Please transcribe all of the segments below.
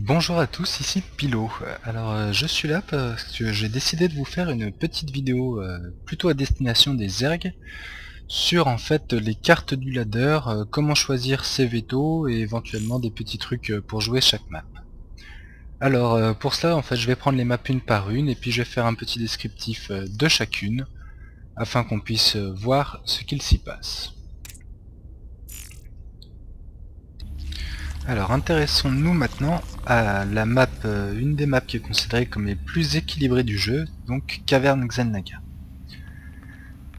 Bonjour à tous, ici Pilo. Je suis là parce que j'ai décidé de vous faire une petite vidéo plutôt à destination des Zergs sur en fait les cartes du ladder, comment choisir ses vétos et éventuellement des petits trucs pour jouer chaque map. Pour cela en fait je vais prendre les maps une par une et puis je vais faire un petit descriptif de chacune afin qu'on puisse voir ce qu'il s'y passe. Alors intéressons-nous maintenant à la map, une des maps qui est considérée comme les plus équilibrées du jeu, donc Caverne Xel'Naga.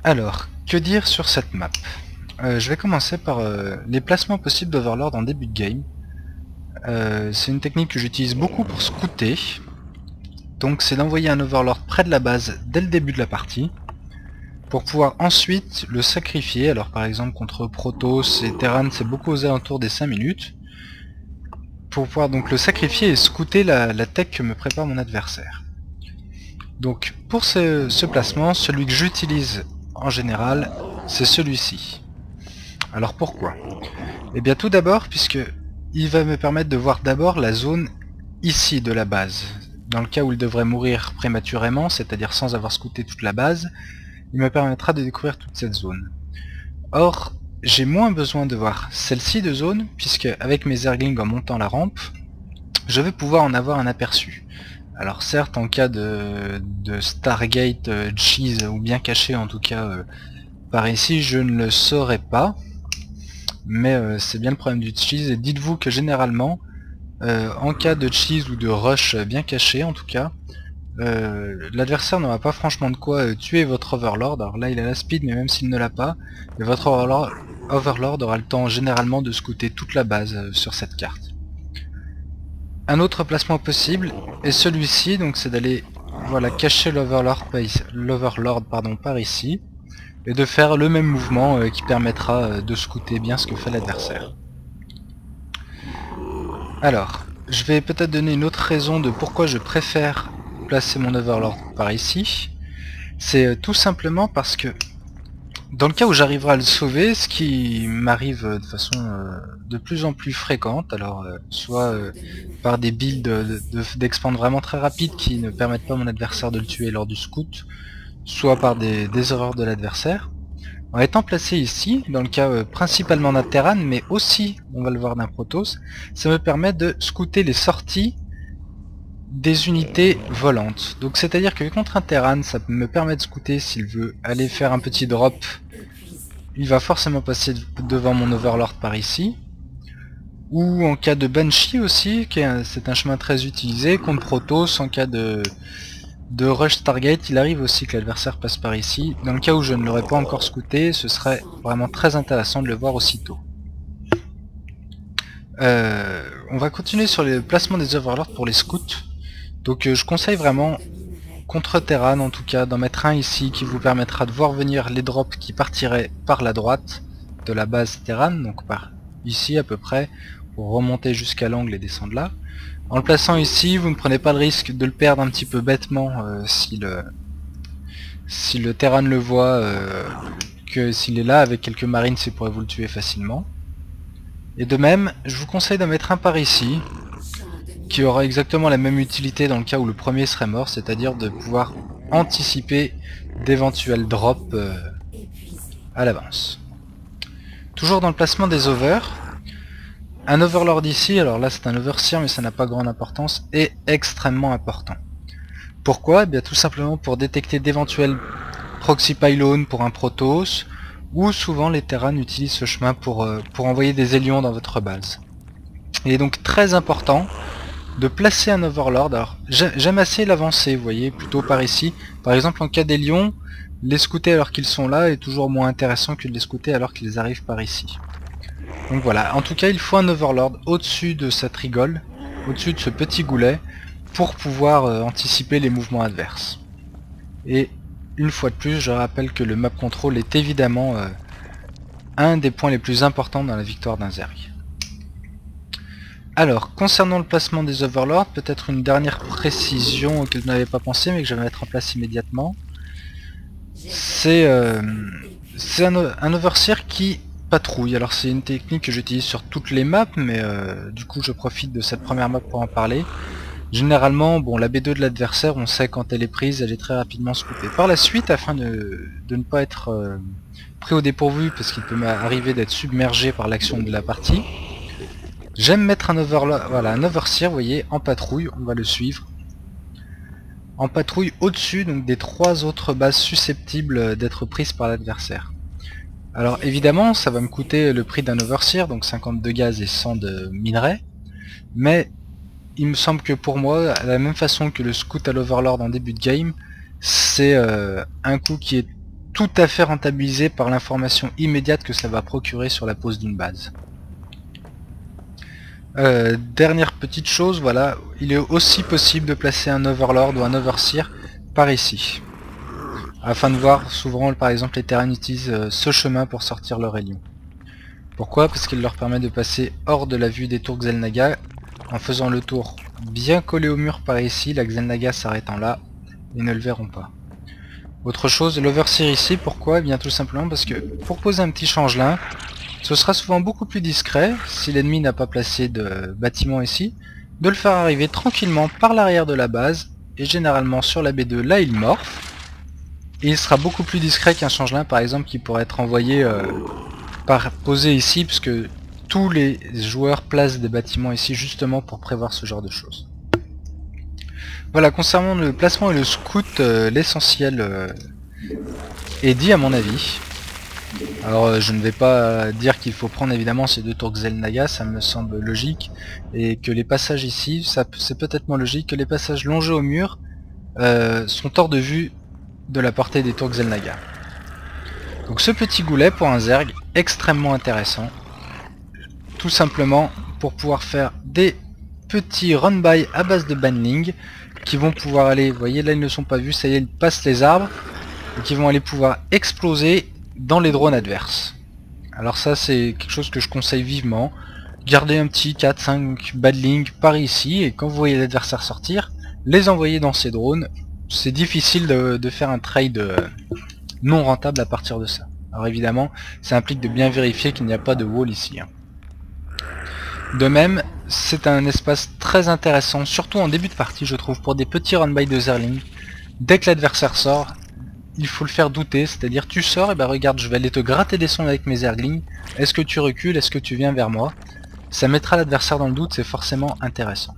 Alors, que dire sur cette map? Je vais commencer par les placements possibles d'Overlord en début de game. C'est une technique que j'utilise beaucoup pour scouter, donc c'est d'envoyer un Overlord près de la base dès le début de la partie, pour pouvoir ensuite le sacrifier. Alors par exemple contre Protoss et Terran c'est beaucoup aux alentours des 5 minutes, pour pouvoir donc le sacrifier et scouter la tech que me prépare mon adversaire. Donc pour ce placement, celui que j'utilise en général, c'est celui-ci. Alors pourquoi? Eh bien tout d'abord puisque il va me permettre de voir d'abord la zone ici de la base. Dans le cas où il devrait mourir prématurément, c'est-à-dire sans avoir scouté toute la base, il me permettra de découvrir toute cette zone. Or, j'ai moins besoin de voir celle-ci de zone, puisque avec mes Zerglings en montant la rampe, je vais pouvoir en avoir un aperçu. Alors certes, en cas de Stargate cheese, ou bien caché en tout cas par ici, je ne le saurais pas, mais c'est bien le problème du cheese, et dites-vous que généralement, en cas de cheese ou de rush bien caché en tout cas, l'adversaire n'aura pas franchement de quoi tuer votre Overlord. Alors là il a la speed, mais même s'il ne l'a pas, votre Overlord aura le temps généralement de scouter toute la base sur cette carte. Un autre placement possible est celui-ci, donc c'est d'aller voilà, cacher l'Overlord par ici, et de faire le même mouvement qui permettra de scouter bien ce que fait l'adversaire. Alors, je vais peut-être donner une autre raison de pourquoi je préfère placer mon Overlord par ici. C'est tout simplement parce que dans le cas où j'arriverai à le sauver, ce qui m'arrive de façon de plus en plus fréquente, soit par des builds d'expand vraiment très rapides qui ne permettent pas à mon adversaire de le tuer lors du scout, soit par des erreurs de l'adversaire. En étant placé ici, dans le cas principalement d'un Terran, mais aussi, on va le voir, d'un Protoss, ça me permet de scouter les sorties des unités volantes. Donc c'est à dire que contre un Terran, ça me permet de scouter s'il veut aller faire un petit drop. Il va forcément passer devant mon Overlord par ici. Ou en cas de Banshee aussi, c'est un chemin très utilisé. Contre Protoss, en cas de rush Stargate, il arrive aussi que l'adversaire passe par ici. Dans le cas où je ne l'aurais pas encore scouté, ce serait vraiment très intéressant de le voir aussitôt. On va continuer sur le placement des Overlords pour les scouts. Donc je conseille vraiment, contre Terran en tout cas, d'en mettre un ici qui vous permettra de voir venir les drops qui partiraient par la droite de la base Terran, donc par ici à peu près, pour remonter jusqu'à l'angle et descendre là. En le plaçant ici, vous ne prenez pas le risque de le perdre un petit peu bêtement si le Terran le voit, que s'il est là avec quelques marines, il pourrait vous le tuer facilement. Et de même, je vous conseille d'en mettre un par ici, qui aura exactement la même utilité dans le cas où le premier serait mort, c'est-à-dire de pouvoir anticiper d'éventuels drops à l'avance. Toujours dans le placement des overs, un Overlord ici, alors là c'est un Overseer mais ça n'a pas grande importance, est extrêmement important. Pourquoi? Eh bien tout simplement pour détecter d'éventuels proxy pylons pour un Protoss, ou souvent les Terran utilisent ce chemin pour envoyer des Hélions dans votre base. Il est donc très important de placer un Overlord. Alors j'aime assez l'avancée, vous voyez, plutôt par ici. Par exemple en cas des lions, les scouter alors qu'ils sont là est toujours moins intéressant que de les scouter alors qu'ils arrivent par ici. Donc voilà, en tout cas il faut un Overlord au-dessus de cette rigole, au-dessus de ce petit goulet, pour pouvoir anticiper les mouvements adverses. Et une fois de plus, je rappelle que le map control est évidemment un des points les plus importants dans la victoire d'un Zerg. Alors, concernant le placement des Overlords, peut-être une dernière précision auquel je n'avais pas pensé mais que je vais mettre en place immédiatement. C'est un Overseer qui patrouille. Alors c'est une technique que j'utilise sur toutes les maps, mais du coup je profite de cette première map pour en parler. Généralement, bon, la B2 de l'adversaire, on sait quand elle est prise, elle est très rapidement scoutée. Par la suite, afin de ne pas être pris au dépourvu, parce qu'il peut m'arriver d'être submergé par l'action de la partie, j'aime mettre un overseer, vous voyez, en patrouille, on va le suivre. En patrouille au-dessus donc des 3 autres bases susceptibles d'être prises par l'adversaire. Alors évidemment, ça va me coûter le prix d'un overseer, donc 50 de gaz et 100 de minerais, mais il me semble que pour moi, à la même façon que le scout à l'Overlord en début de game, c'est un coût qui est tout à fait rentabilisé par l'information immédiate que ça va procurer sur la pose d'une base. Dernière petite chose, voilà, il est aussi possible de placer un Overlord ou un Overseer par ici. Afin de voir, souvent par exemple les Terran utilisent ce chemin pour sortir leur hélium. Pourquoi? Parce qu'il leur permet de passer hors de la vue des tours Xel'Naga. En faisant le tour bien collé au mur par ici, la Xel'Naga s'arrêtant là, ils ne le verront pas. Autre chose, l'Overseer ici, pourquoi? Eh bien tout simplement parce que pour poser un petit changelin, ce sera souvent beaucoup plus discret, si l'ennemi n'a pas placé de bâtiment ici, de le faire arriver tranquillement par l'arrière de la base, et généralement sur la B2, là il morphe, et il sera beaucoup plus discret qu'un changelin par exemple qui pourrait être envoyé posé ici, puisque tous les joueurs placent des bâtiments ici justement pour prévoir ce genre de choses. Voilà, concernant le placement et le scout, l'essentiel est dit à mon avis. Alors je ne vais pas dire qu'il faut prendre évidemment ces 2 tours Xel'Naga, ça me semble logique, et que les passages ici, c'est peut-être moins logique, que les passages longés au mur sont hors de vue de la portée des tours Xel'Naga. Donc ce petit goulet pour un Zerg, extrêmement intéressant, tout simplement pour pouvoir faire des petits run-by à base de banling, qui vont pouvoir aller, vous voyez là ils ne sont pas vus, ça y est, ils passent les arbres, et qui vont aller pouvoir exploser dans les drones adverses. Alors ça c'est quelque chose que je conseille vivement. Gardez un petit 4-5 badling par ici, et quand vous voyez l'adversaire sortir, les envoyer dans ces drones. C'est difficile de faire un trade non rentable à partir de ça. Alors évidemment, ça implique de bien vérifier qu'il n'y a pas de wall ici. De même, c'est un espace très intéressant, surtout en début de partie je trouve, pour des petits run-by de Zerling. Dès que l'adversaire sort, il faut le faire douter, c'est-à-dire tu sors, et bah regarde, je vais aller te gratter des sons avec mes Zerglings, est-ce que tu recules, est-ce que tu viens vers moi? Ça mettra l'adversaire dans le doute, c'est forcément intéressant.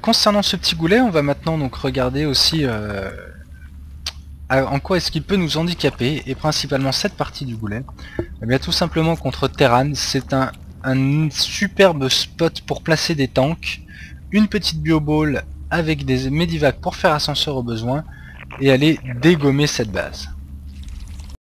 Concernant ce petit goulet, on va maintenant donc regarder aussi en quoi est-ce qu'il peut nous handicaper, et principalement cette partie du goulet. Eh bien tout simplement contre Terran, c'est un superbe spot pour placer des tanks, une petite bioball avec des medivacs pour faire ascenseur au besoin, et aller dégommer cette base.